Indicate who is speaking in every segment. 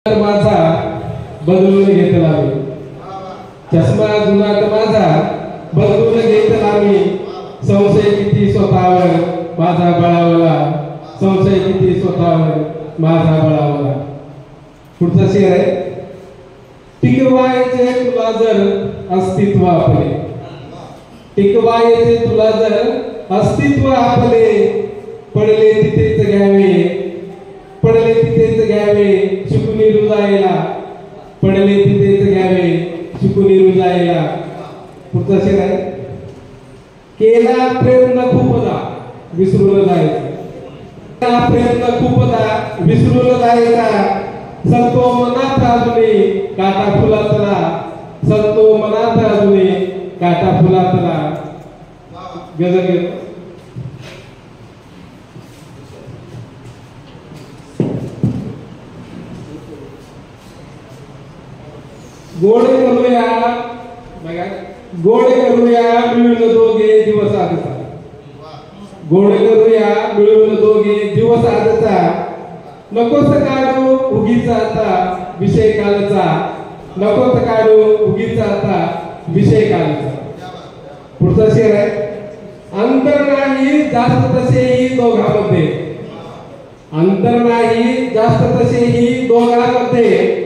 Speaker 1: माझा बदलून घेतला मी, चष्मा जुना माझा बदलून घेतला मी, संशय किती स्वतःवर माझा बळावला, संशय किती स्वतःवर माझा बळावला। पुढचा शेर आहे, टिकवायचे तुला जर अस्तित्व आपले, टिकवायचे तुला जर अस्तित्व आपले, पडले तिथेच घ्यावे, पडले तिथेच घ्यावे शिकून रुजायला, पडले तिथेच घ्यावे शिकून रुजायला। पुढचा शेर आहे, केला प्रयत्न खूपदा विसरून जायचा, केला प्रयत्न खूपदा विसरून जायचा, संतो मनात अजूनही काटा फुलातला, संतो मनात अजूनही काटा फुलातला। गजल गोड करूया बघा, गोड करूया मिळून दोघे दिवस आजचा, गोड करूया मिळून दोघे दिवस आजचा, नकोस काढू उगीच आता विषय कालचा, नकोस काढू उगीच आता विषय कालचा। पुढचा शेर आहे, अंतर नाही जास्त तसेही दोघांमध्ये, अंतर नाही जास्त तसेही दोघांमध्ये,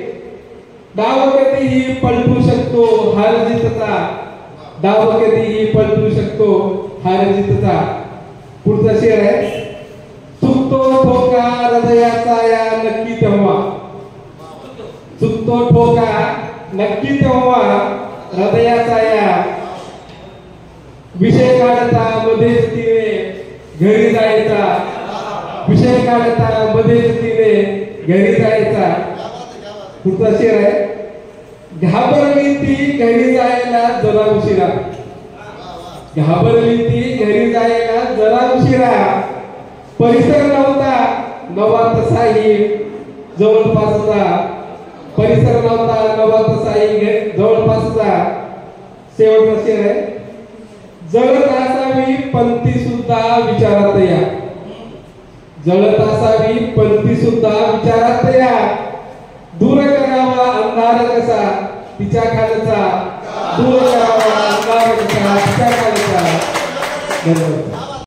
Speaker 1: डाव कधीही पलटू शकतो हार जितचा, डाव कधीही पलटू शकतो हार जितचा। पुढचा शेर आहे, चुकतो ठोका हृदयाचा या नक्की तेव्हा, चुकतो ठोका नक्की तेव्हा हृदयाचा या, विषय काढता मध्येच तिने घरी जायचा, विषय काढता मध्येच तिने घरी जायचा। पुढचा शेर आहे, घाबरली ती घरी जायला जरा उशिरा, घाबरली ती घरी जायला जरा उशिरा, परिसर नव्हता नवा तसाही जवळपासचा, परिसर नव्हता नवा तसाही जवळपासचा। शेवटचा शेर आहे, जळत असावी पंथी सुद्धा विचारात या, जळत असावी पंथी सुद्धा विचारात या, दूर करावा अंधार कसा तिच्या खालचा, दूर करावा अंधार कसा तिच्या खालचा। धन्यवाद।